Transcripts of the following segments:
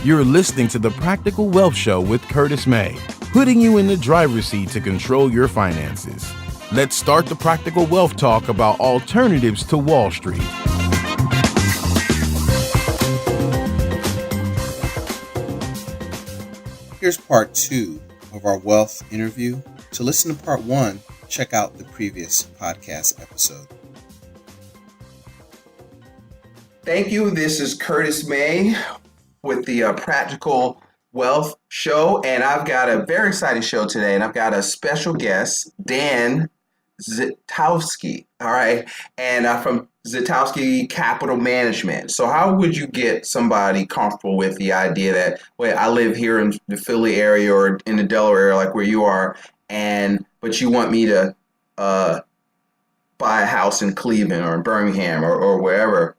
You're listening to the Practical Wealth Show with Curtis May, putting you in the driver's seat to control your finances. Let's start the Practical Wealth talk about alternatives to Wall Street. Here's part 2 of our wealth interview. To listen to part 1, check out the previous podcast episode. Thank you. This is Curtis May with the Practical Wealth Show, and I've got a very exciting show today, and I've got a special guest, Dan Zitowski, all right, and from Zitowski Capital Management. So how would you get somebody comfortable with the idea that, wait, I live here in the Philly area or in the Delaware area like where you are, but you want me to buy a house in Cleveland or in Birmingham or wherever?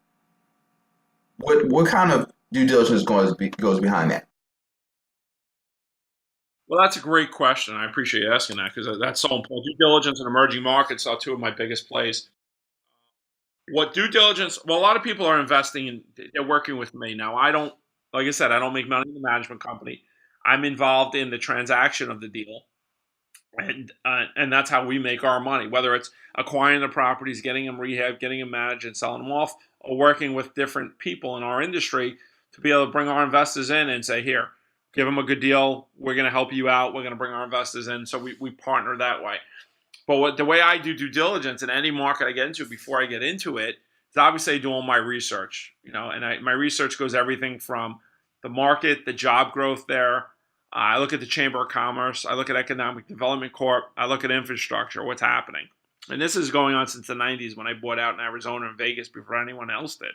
What kind of due diligence goes behind that? Well, that's a great question. I appreciate you asking that because that's so important. Due diligence and emerging markets are two of my biggest plays. What due diligence? Well, a lot of people are investing in, they're working with me. Now, I don't, like I said, I don't make money in the management company. I'm involved in the transaction of the deal. And that's how we make our money, whether it's acquiring the properties, getting them rehab, getting them managed and selling them off, or working with different people in our industry to be able to bring our investors in and say, here, give them a good deal. We're going to help you out. We're going to bring our investors in. So we partner that way. But the way I do due diligence in any market I get into, before I get into it, is obviously I do all my research, and my research goes everything from the market, the job growth there. I look at the Chamber of Commerce. I look at Economic Development Corp. I look at infrastructure, what's happening. And this is going on since the 90s when I bought out in Arizona and Vegas before anyone else did.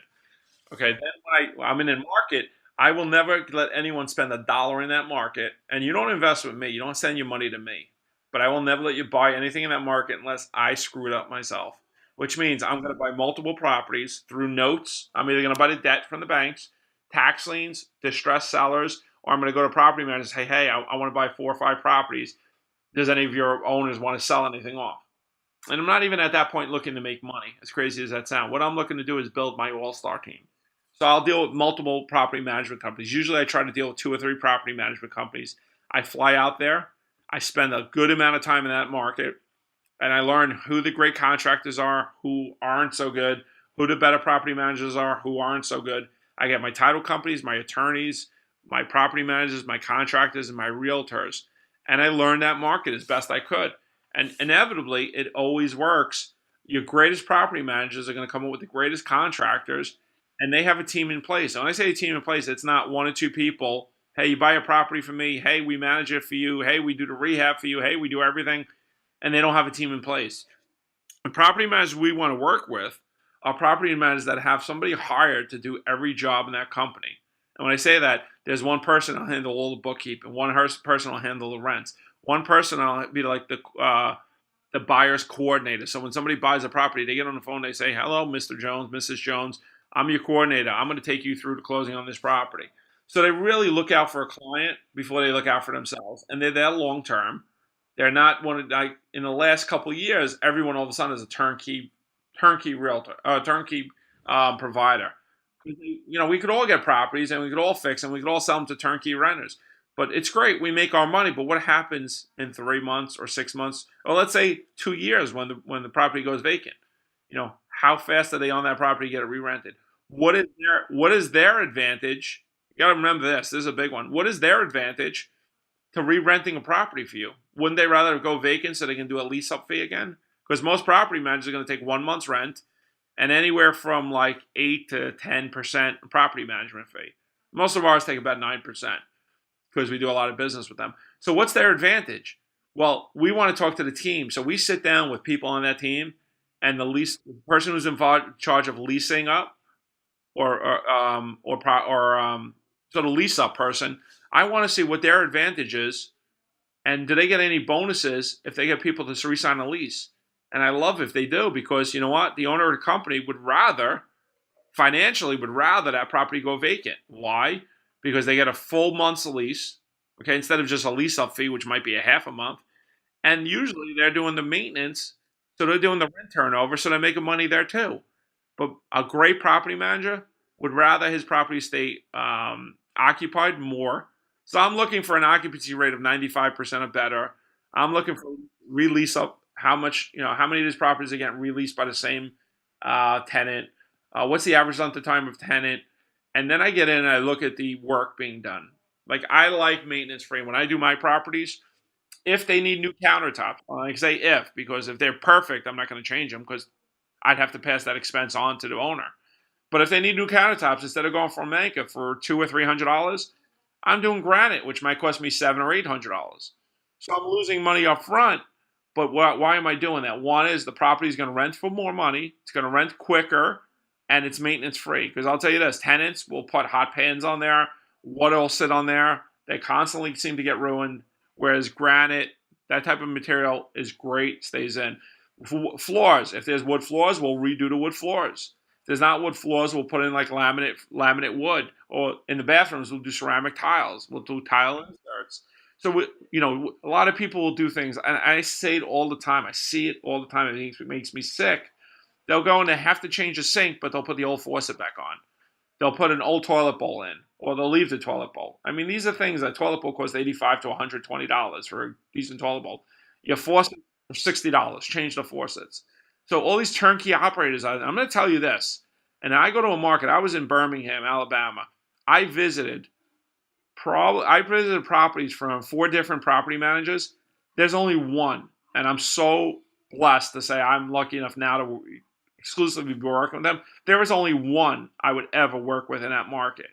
Okay, then when I'm in the market, I will never let anyone spend $1 in that market. And you don't invest with me. You don't send your money to me. But I will never let you buy anything in that market unless I screw it up myself, which means I'm going to buy multiple properties through notes. I'm either going to buy the debt from the banks, tax liens, distressed sellers, or I'm going to go to property managers and say, hey, I want to buy 4 or 5 properties. Does any of your owners want to sell anything off? And I'm not even at that point looking to make money, as crazy as that sounds. What I'm looking to do is build my all-star team. So I'll deal with multiple property management companies. Usually I try to deal with 2 or 3 property management companies. I fly out there. I spend a good amount of time in that market, and I learn who the great contractors are, who aren't so good, who the better property managers are, who aren't so good. I get my title companies, my attorneys, my property managers, my contractors, and my realtors. And I learned that market as best I could. And inevitably, it always works. Your greatest property managers are going to come up with the greatest contractors, and they have a team in place. And when I say a team in place, it's not 1 or 2 people. Hey, you buy a property from me. Hey, we manage it for you. Hey, we do the rehab for you. Hey, we do everything. And they don't have a team in place. The property managers we want to work with are property managers that have somebody hired to do every job in that company. And when I say that, there's one person who'll handle all the bookkeeping. One person will handle the rents. One person will be like the buyer's coordinator. So when somebody buys a property, they get on the phone, they say, hello, Mr. Jones, Mrs. Jones, I'm your coordinator. I'm going to take you through to closing on this property. So they really look out for a client before they look out for themselves. And they're there long term. They're not in the last couple of years, everyone all of a sudden is a turnkey realtor, turnkey provider. We could all get properties and we could all fix them. We could all sell them to turnkey renters. But it's great. We make our money. But what happens in 3 months or 6 months, or let's say 2 years when the property goes vacant? How fast are they on that property to get it re-rented? What is their advantage? You got to remember this. This is a big one. What is their advantage to re-renting a property for you? Wouldn't they rather go vacant so they can do a lease-up fee again? Because most property managers are going to take 1 month's rent and anywhere from like 8 to 10% property management fee. Most of ours take about 9% because we do a lot of business with them. So what's their advantage? Well, we want to talk to the team. So we sit down with people on that team, and the person who's in charge of leasing up or the lease up person, I want to see what their advantage is, and do they get any bonuses if they get people to re-sign a lease? And I love if they do, because you know what? The owner of the company would rather that property go vacant. Why? Because they get a full month's lease, okay, instead of just a lease-up fee, which might be a half a month. And usually they're doing the maintenance, so they're doing the rent turnover, so they're making money there too. But a great property manager would rather his property stay occupied more. So I'm looking for an occupancy rate of 95% or better. I'm looking for release up how much, how many of these properties are getting released by the same tenant. What's the average length of time of tenant? And then I get in and I look at the work being done. Like I like maintenance free. When I do my properties, if they need new countertops, I say if, because if they're perfect, I'm not going to change them because I'd have to pass that expense on to the owner. But if they need new countertops, instead of going for Manca for $200 or $300, I'm doing granite, which might cost me $700 or $800. So I'm losing money up front. But why am I doing that? One is the property is going to rent for more money. It's going to rent quicker, and it's maintenance free. Because I'll tell you this: tenants will put hot pans on there. Water will sit on there. They constantly seem to get ruined. Whereas granite, that type of material is great, stays in. Floors, if there's wood floors, we'll redo the wood floors. If there's not wood floors, we'll put in like laminate wood. Or in the bathrooms, we'll do ceramic tiles. We'll do tile inserts. So, a lot of people will do things, and I say it all the time. I see it all the time. It makes me sick. They'll go and they have to change the sink, but they'll put the old faucet back on. They'll put an old toilet bowl in, or they'll leave the toilet bowl. I mean, these are things that toilet bowl costs $85 to $120 for a decent toilet bowl. Your faucet for $60. Change the faucets. So all these turnkey operators, I'm going to tell you this. And I go to a market. I was in Birmingham, Alabama. I visited properties from 4 different property managers. There's only one, and I'm so blessed to say I'm lucky enough now to exclusively be working with them. There is only one I would ever work with in that market.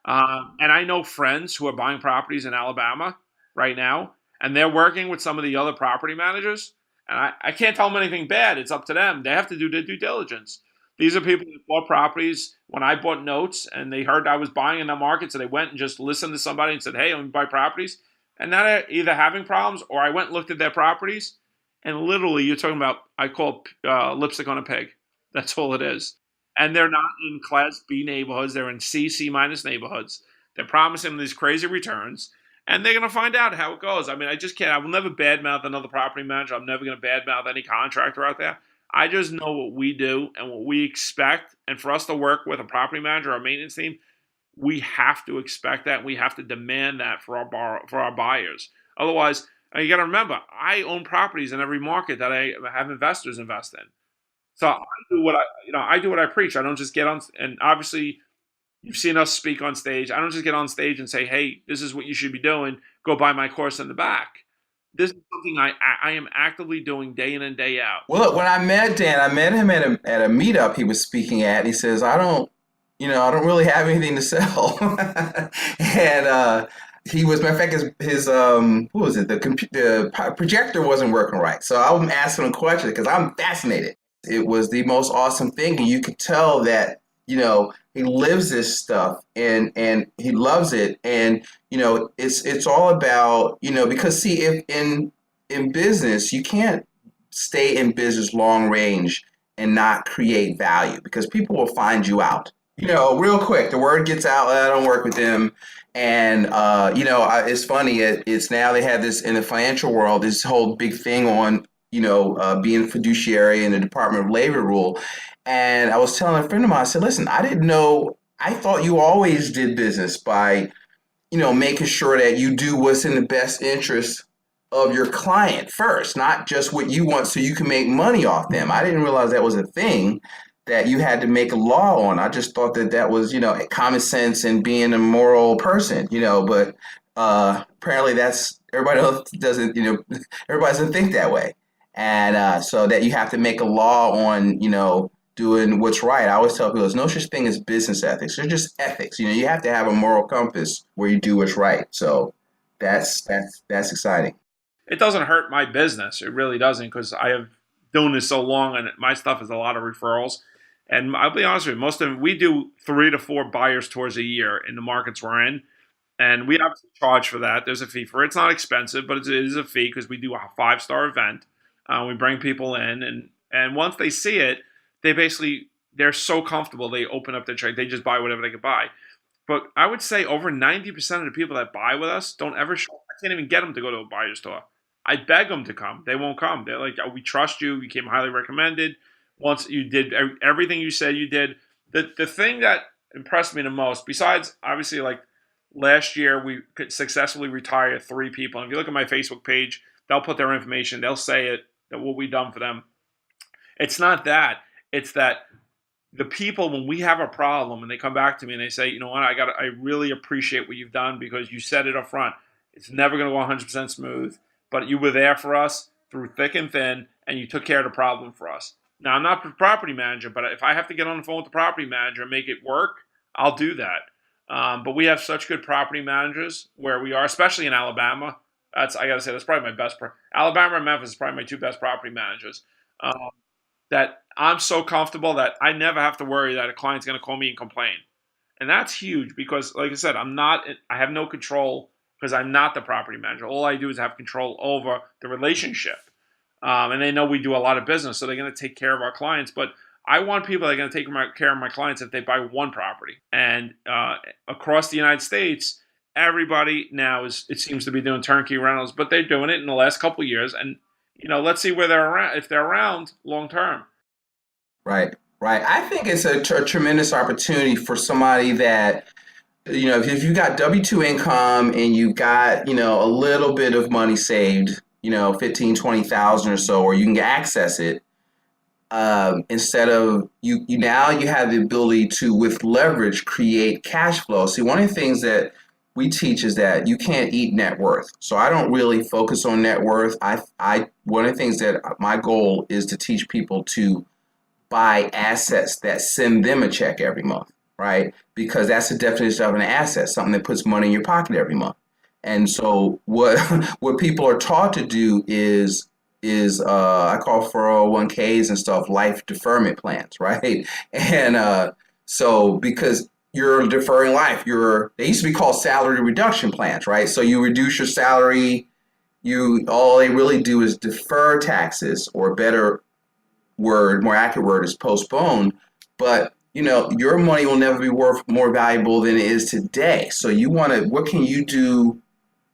And I know friends who are buying properties in Alabama right now, and they're working with some of the other property managers. And I can't tell them anything bad. It's up to them. They have to do their due diligence. These are people who bought properties when I bought notes, and they heard I was buying in the market, so they went and just listened to somebody and said, hey, let me buy properties. And now they're either having problems, or I went and looked at their properties, and literally you're talking about, I call it lipstick on a pig. That's all it is. And they're not in Class B neighborhoods. They're in C minus neighborhoods. They're promising these crazy returns, and they're going to find out how it goes. I mean, I just can't. I will never badmouth another property manager. I'm never going to badmouth any contractor out there. I just know what we do and what we expect. And for us to work with a property manager or a maintenance team, we have to expect that. We have to demand that for our buyers. Otherwise, you got to remember, I own properties in every market that I have investors invest in. So I do what I preach. I don't just get on, and obviously you've seen us speak on stage. I don't just get on stage and say, hey, this is what you should be doing. Go buy my course in the back. This is something I am actively doing day in and day out. Well, look, when I met Dan, I met him at a meetup he was speaking at. And he says, I don't really have anything to sell. And he was, matter of fact, his what was it? The projector wasn't working right. So I'm asking him a question because I'm fascinated. It was the most awesome thing, and you could tell that he lives this stuff and he loves it, and it's all about because see, if in business you can't stay in business long range and not create value because people will find you out. Real quick, the word gets out that I don't work with them. And, it's funny. It's now they have this in the financial world, this whole big thing on, being fiduciary in the Department of Labor rule. And I was telling a friend of mine, I said, listen, I didn't know, I thought you always did business by, making sure that you do what's in the best interest of your client first, not just what you want so you can make money off them. I didn't realize that was a thing that you had to make a law on. I just thought that was, common sense and being a moral person, but apparently that's everybody else doesn't, everybody doesn't think that way. And so that you have to make a law on, doing what's right. I always tell people there's no such thing as business ethics. There's just ethics. You have to have a moral compass where you do what's right. So that's exciting. It doesn't hurt my business. It really doesn't, because I have doing this so long, and my stuff is a lot of referrals. And I'll be honest with you, most of them, we do 3 to 4 buyers tours a year in the markets we're in. And we obviously charge for that. There's a fee for it. It's not expensive, but it is a fee because we do a 5-star event. We bring people in, and once they see it, they're so comfortable. They open up their check. They just buy whatever they can buy. But I would say over 90% of the people that buy with us don't ever show up. I can't even get them to go to a buyer's tour. I beg them to come. They won't come. They're like, oh, we trust you. You came highly recommended. Once you did everything you said you did. The thing that impressed me the most, besides obviously like Last year, we could successfully retire 3 people. And if you look at my Facebook page, they'll put their information. They'll say it, that what we've done for them. It's not that. It's that the people, when we have a problem and they come back to me and they say, you know what, I really appreciate what you've done because you said it up front. It's never going to go 100% smooth, but you were there for us through thick and thin, and you took care of the problem for us. Now, I'm not the property manager, but if I have to get on the phone with the property manager and make it work, I'll do that. But we have such good property managers where we are, especially in Alabama. I got to say, that's probably my best. Alabama and Memphis is probably my 2 best property managers. That I'm so comfortable that I never have to worry that a client's going to call me and complain. And that's huge because, like I said, I have no control because I'm not the property manager. All I do is have control over the relationship. And they know we do a lot of business, so they're going to take care of our clients. But I want people that are going to take care of my clients if they buy one property. And across the United States, everybody now it seems to be doing turnkey rentals, but they're doing it in the last couple of years. And let's see where they're around, if they're around long term. Right. I think it's a tremendous opportunity for somebody that, if you got W-2 income and you got, a little bit of money saved, 15, 20,000 or so, or you can access it, instead of you now you have the ability to, with leverage, create cash flow. See, one of the things that we teach is that you can't eat net worth. So I don't really focus on net worth. One of the things that my goal is to teach people to buy assets that send them a check every month, right? Because that's the definition of an asset, something that puts money in your pocket every month. And so what people are taught to do is I call 401ks and stuff life deferment plans, right? And so because you're deferring life, they used to be called salary reduction plans, right? So you reduce your salary, all they really do is defer taxes, or better word, more accurate word is postpone. But your money will never be worth more valuable than it is today. So what can you do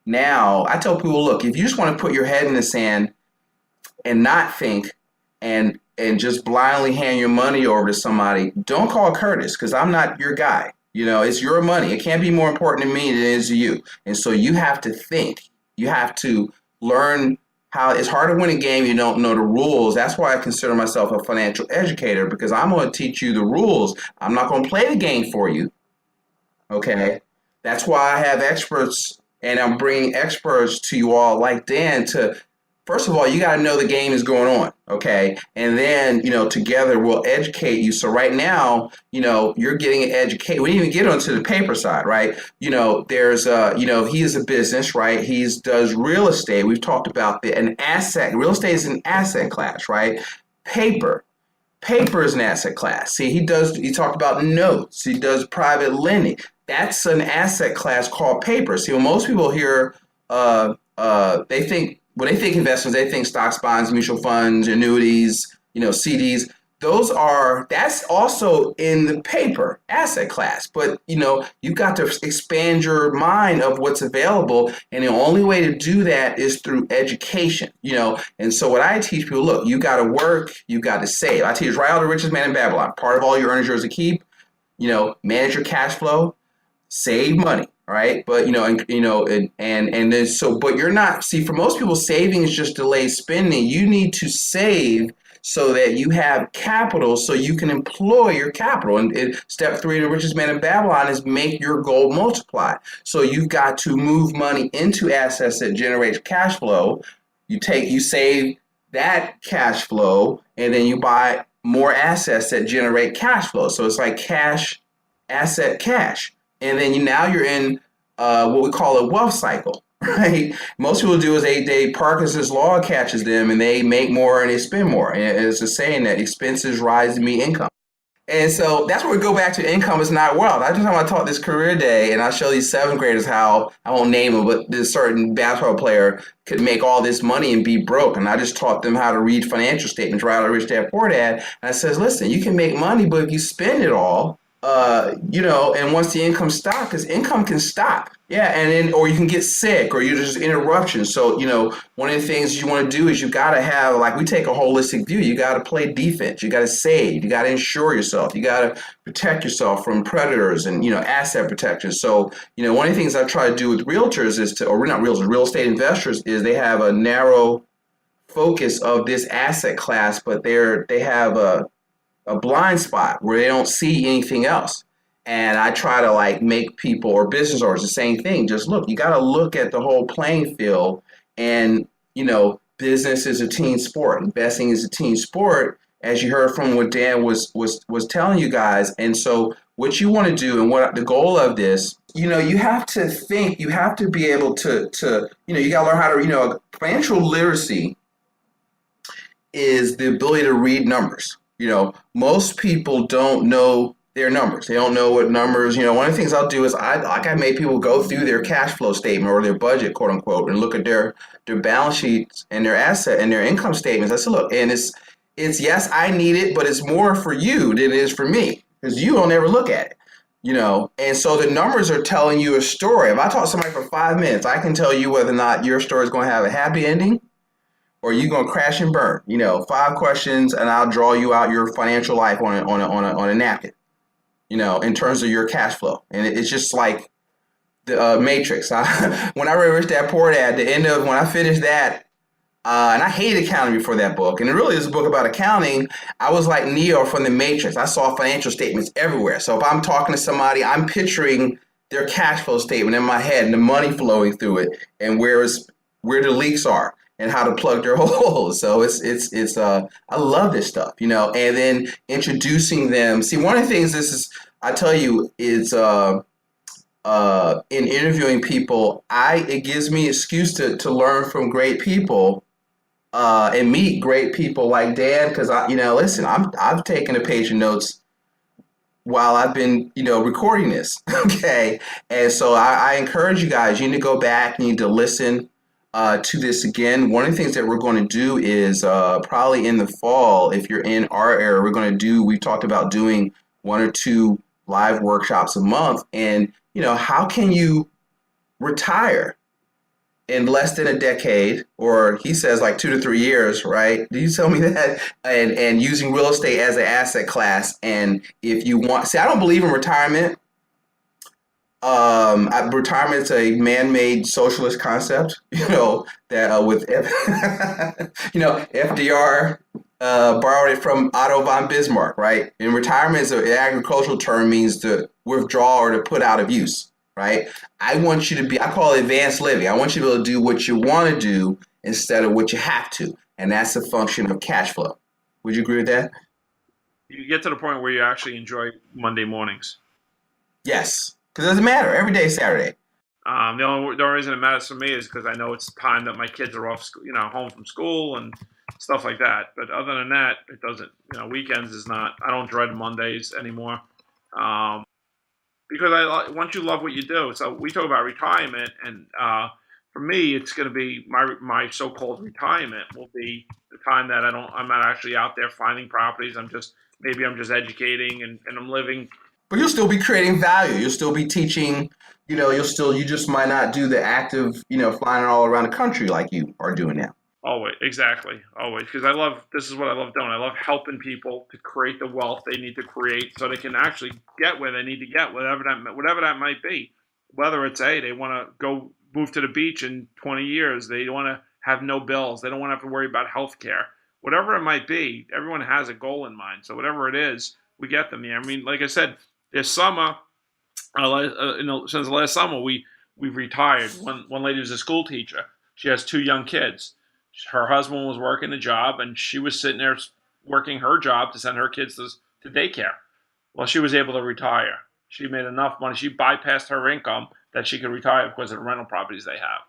now? I tell people, look, if you just want to put your head in the sand and not think and just blindly hand your money over to somebody, don't call Curtis, because I'm not your guy. It's your money. It can't be more important to me than it is to you. And so you have to think. You have to learn how. It's hard to win a game you don't know the rules. That's why I consider myself a financial educator, because I'm going to teach you the rules. I'm not going to play the game for you. Okay? That's why I have experts, and I'm bringing experts to you all like Dan to, first of all, you got to know the game is going on, okay? And then, together we'll educate you. So right now, you're getting an education. We didn't even get onto the paper side, right? There's, he is a business, right? He does real estate. We've talked about an asset. Real estate is an asset class, right? Paper is an asset class. See, he talked about notes. He does private lending. That's an asset class called paper. See, when most people hear, they think, when they think investments, they think stocks, bonds, mutual funds, annuities, CDs. That's also in the paper asset class. But, you've got to expand your mind of what's available. And the only way to do that is through education, And so what I teach people, look, you got to work, you got to save. I teach right out the richest man in Babylon. Part of all your earnings yours to keep, manage your cash flow, save money. Right. But, and then but you're not, see, for most people, saving is just delayed spending. You need to save so that you have capital so you can employ your capital. And step 3 of the richest man in Babylon is make your gold multiply. So you've got to move money into assets that generate cash flow. You save that cash flow, and then you buy more assets that generate cash flow. So it's like cash, asset, cash. And then you're in what we call a wealth cycle, right? Most people do is they Parkinson's law catches them, and they make more and they spend more. And it's a saying that expenses rise to meet income. And so that's where we go back to income is not wealth. I taught this career day, and I show these 7th graders how, I won't name them, but this certain basketball player could make all this money and be broke. And I just taught them how to read financial statements right out of Rich Dad Poor Dad. And I says, listen, you can make money, but if you spend it all, and once the income stops, because income can stop, yeah, and then or you can get sick or you just interruptions. So one of the things you want to do is you got to have like we take a holistic view. You got to play defense. You got to save. You got to insure yourself. You got to protect yourself from predators and asset protection. So one of the things I try to do with realtors is to, or not realtors, real estate investors is they have a narrow focus of this asset class, but they have a blind spot where they don't see anything else. And I try to like make people or business owners the same thing. Just look, you got to look at the whole playing field. And business is a team sport. Investing is a team sport, as you heard from what Dan was telling you guys. And so, what you want to do, and what the goal of this, you have to think. You have to be able to you got to learn how to financial literacy is the ability to read numbers. Most people don't know their numbers. They don't know what numbers. One of the things I'll do is I make people go through their cash flow statement or their budget, quote unquote, and look at their balance sheets and their asset and their income statements. I said, look, and it's yes, I need it, but it's more for you than it is for me because you don't ever look at it. And so the numbers are telling you a story. If I talk to somebody for 5 minutes, I can tell you whether or not your story is going to have a happy ending or you gonna crash and burn. 5 questions, and I'll draw you out your financial life on a napkin. In terms of your cash flow, and it's just like the Matrix. When I read Rich Dad Poor Dad, the end of when I finished that, and I hated accounting before that book, and it really is a book about accounting. I was like Neo from the Matrix. I saw financial statements everywhere. So if I'm talking to somebody, I'm picturing their cash flow statement in my head and the money flowing through it, and where the leaks are and how to plug their holes. So it's I love this stuff, and then introducing them. See, one of the things I tell you is in interviewing people, it gives me excuse to learn from great people and meet great people like Dan because listen, I've taken a page of notes while I've been recording this. Okay, and so I encourage you guys. You need to go back. You need to listen to this again. One of the things that we're going to do is probably in the fall, if you're in our area, we talked about doing 1 or 2 live workshops a month. And, how can you retire in less than a decade, or he says like 2 to 3 years, right? Do you tell me that? And using real estate as an asset class. And if you want, see, I don't believe in retirement. Retirement's a man-made socialist concept, that with FDR borrowed it from Otto von Bismarck, right? And retirement is an agricultural term, means to withdraw or to put out of use, right? I want you to I call it advanced living. I want you to be able to do what you want to do instead of what you have to. And that's a function of cash flow. Would you agree with that? You get to the point where you actually enjoy Monday mornings. Yes. Because it doesn't matter. Every day is Saturday. The only reason it matters for me is because I know it's time that my kids are off, home from school and stuff like that. But other than that, it doesn't. Weekends is not. I don't dread Mondays anymore, because once you love what you do. So we talk about retirement, and for me, it's going to be my so-called retirement will be the time that I'm not actually out there finding properties. I'm just educating and I'm living. But you'll still be creating value. You'll still be teaching. You just might not do the active, flying all around the country like you are doing now. Always, exactly, always. Because this is what I love doing. I love helping people to create the wealth they need to create so they can actually get where they need to get, whatever that might be. Whether it's, they want to go move to the beach in 20 years, they want to have no bills, they don't want to have to worry about health care. Whatever it might be, everyone has a goal in mind. So whatever it is, we get them there. I mean, like I said, this summer, since last summer, we've retired. One lady was a school teacher. She has 2 young kids. Her husband was working a job, and she was sitting there working her job to send her kids to daycare. Well, she was able to retire. She made enough money. She bypassed her income that she could retire because of the rental properties they have.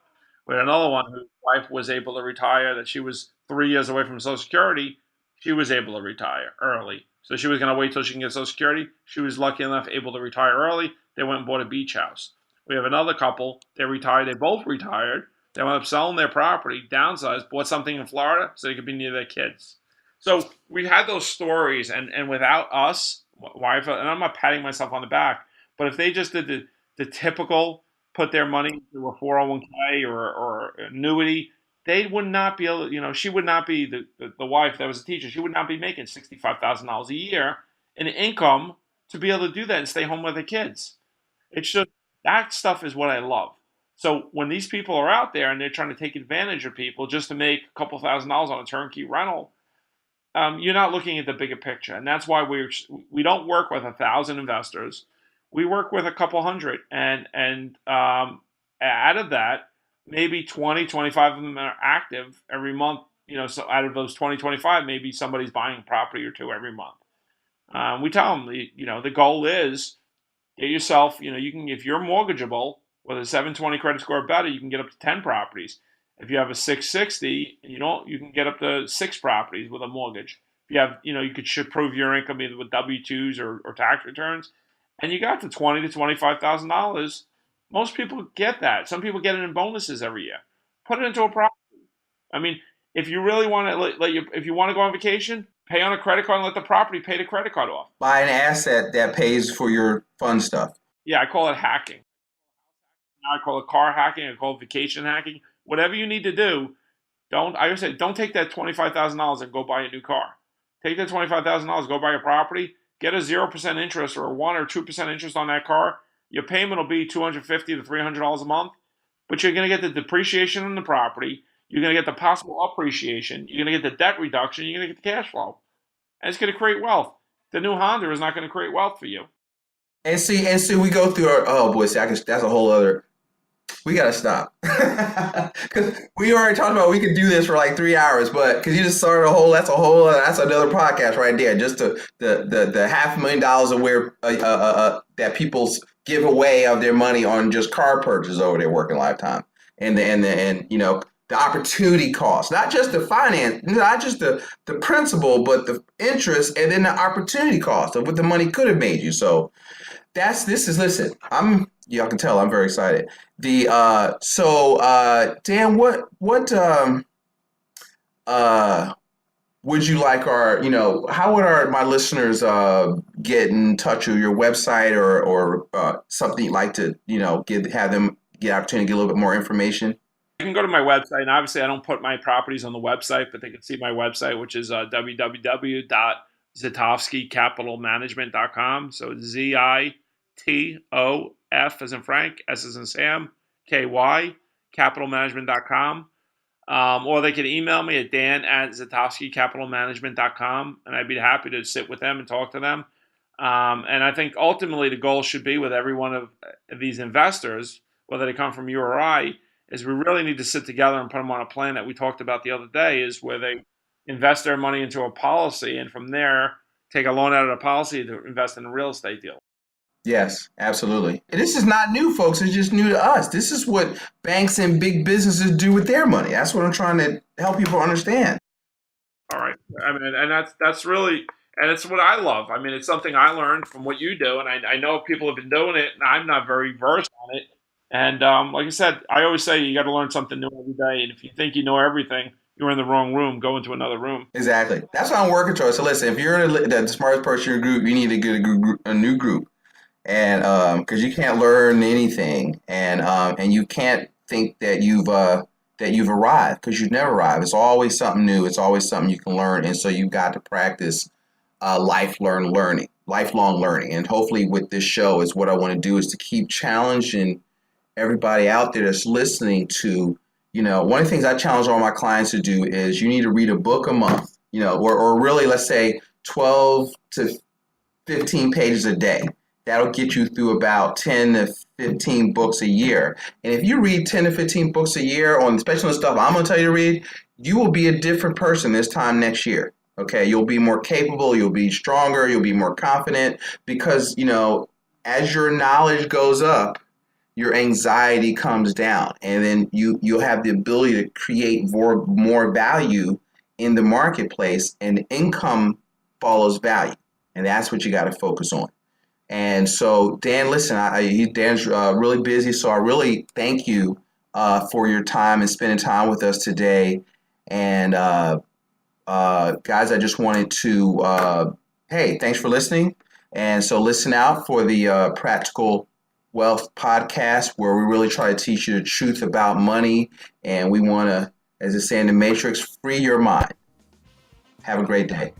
We had another one whose wife was able to retire, that she was 3 years away from Social Security. She was able to retire early. So she was going to wait till she can get Social Security. She was lucky enough able to retire early. They went and bought a beach house. We have another couple. They retired. They both retired. They wound up selling their property, downsized, bought something in Florida so they could be near their kids. So we had those stories, and without us, wife, and I'm not patting myself on the back, but if they just did the typical, put their money into a 401k or annuity, they would not be able to, she would not be the wife that was a teacher. She would not be making $65,000 a year in income to be able to do that and stay home with the kids. It's just that stuff is what I love. So when these people are out there and they're trying to take advantage of people just to make a couple $1,000s on a turnkey rental, you're not looking at the bigger picture, and that's why we don't work with 1,000 investors. We work with a couple hundred, and out of that, maybe 20, 25 of them are active every month. So out of those 20, 25, maybe somebody's buying a property or two every month. We tell them, the goal is get yourself, you can, if you're mortgageable with a 720 credit score or better, you can get up to 10 properties. If you have a 660, you can get up to 6 properties with a mortgage. If you have, you should prove your income either with W-2s or tax returns, and you got to $20,000 to $25,000. Most people get that. Some people get it in bonuses every year. Put it into a property. I mean, if you really want to if you want to go on vacation, pay on a credit card and let the property pay the credit card off. Buy an asset that pays for your fun stuff. Yeah, I call it hacking. I call it car hacking. I call it vacation hacking. Whatever you need to do, I always say, don't take that $25,000 and go buy a new car. Take that $25,000, go buy a property, get a 0% interest or a 1 or 2% interest on that car. Your payment will be $250 to $300 a month, but you're going to get the depreciation on the property. You're going to get the possible appreciation. You're going to get the debt reduction. You're going to get the cash flow. And it's going to create wealth. The new Honda is not going to create wealth for you. And see, we go through that's a whole other. We gotta stop because we already talked about we could do this for like 3 hours, but because you just started that's another podcast right there. Just the $500,000 of where that people give away of their money on just car purchases over their working lifetime, and the opportunity cost, not just the finance, not just the principal, but the interest and then the opportunity cost of what the money could have made you. So listen, y'all can tell I'm very excited. Dan, what would you like how would my listeners get in touch with your website or something you'd like to, have them get opportunity to get a little bit more information? You can go to my website, and obviously I don't put my properties on the website, but they can see my website, which is www.zitofskycapitalmanagement.com. So ZITOF as in Frank, S as in Sam, KY, capitalmanagement.com. Or they can email me at dan@zitofskycapitalmanagement.com, and I'd be happy to sit with them and talk to them. And I think ultimately the goal should be with every one of these investors, whether they come from you or I, is we really need to sit together and put them on a plan that we talked about the other day, is where they invest their money into a policy and from there take a loan out of the policy to invest in a real estate deal. Yes, absolutely. And this is not new, folks. It's just new to us. This is what banks and big businesses do with their money. That's what I'm trying to help people understand. All right. I mean, and that's really, and it's what I love. I mean, it's something I learned from what you do, and I know people have been doing it, and I'm not very versed on it. And like I said, I always say you got to learn something new every day. And if you think you know everything, you're in the wrong room. Go into another room. Exactly. That's what I'm working towards. So listen, if you're the smartest person in your group, you need to get a new group. And because you can't learn anything, and you can't think that you've arrived, because you've never arrived. It's always something new. It's always something you can learn, and so you've got to practice lifelong learning. And hopefully, with this show, is what I want to do is to keep challenging everybody out there that's listening to. One of the things I challenge all my clients to do is you need to read a book a month. Or really, let's say 12 to 15 pages a day. That'll get you through about 10 to 15 books a year. And if you read 10 to 15 books a year especially on the stuff I'm going to tell you to read, you will be a different person this time next year. Okay, you'll be more capable, you'll be stronger, you'll be more confident because, as your knowledge goes up, your anxiety comes down, and then you'll have the ability to create more value in the marketplace, and income follows value. And that's what you got to focus on. And so, Dan, listen, Dan's really busy, so I really thank you for your time and spending time with us today. And guys, I just wanted to, hey, thanks for listening. And so listen out for the Practical Wealth podcast, where we really try to teach you the truth about money. And we want to, as they say in the Matrix, free your mind. Have a great day.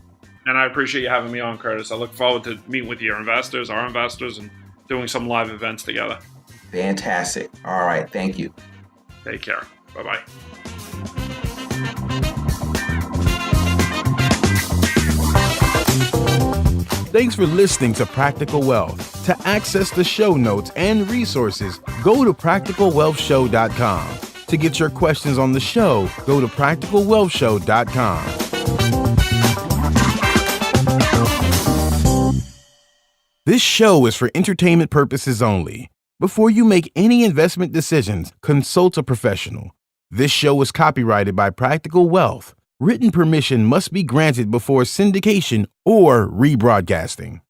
And I appreciate you having me on, Curtis. I look forward to meeting with your investors, our investors, and doing some live events together. Fantastic. All right. Thank you. Take care. Bye-bye. Thanks for listening to Practical Wealth. To access the show notes and resources, go to practicalwealthshow.com. To get your questions on the show, go to practicalwealthshow.com. This show is for entertainment purposes only. Before you make any investment decisions, consult a professional. This show is copyrighted by Practical Wealth. Written permission must be granted before syndication or rebroadcasting.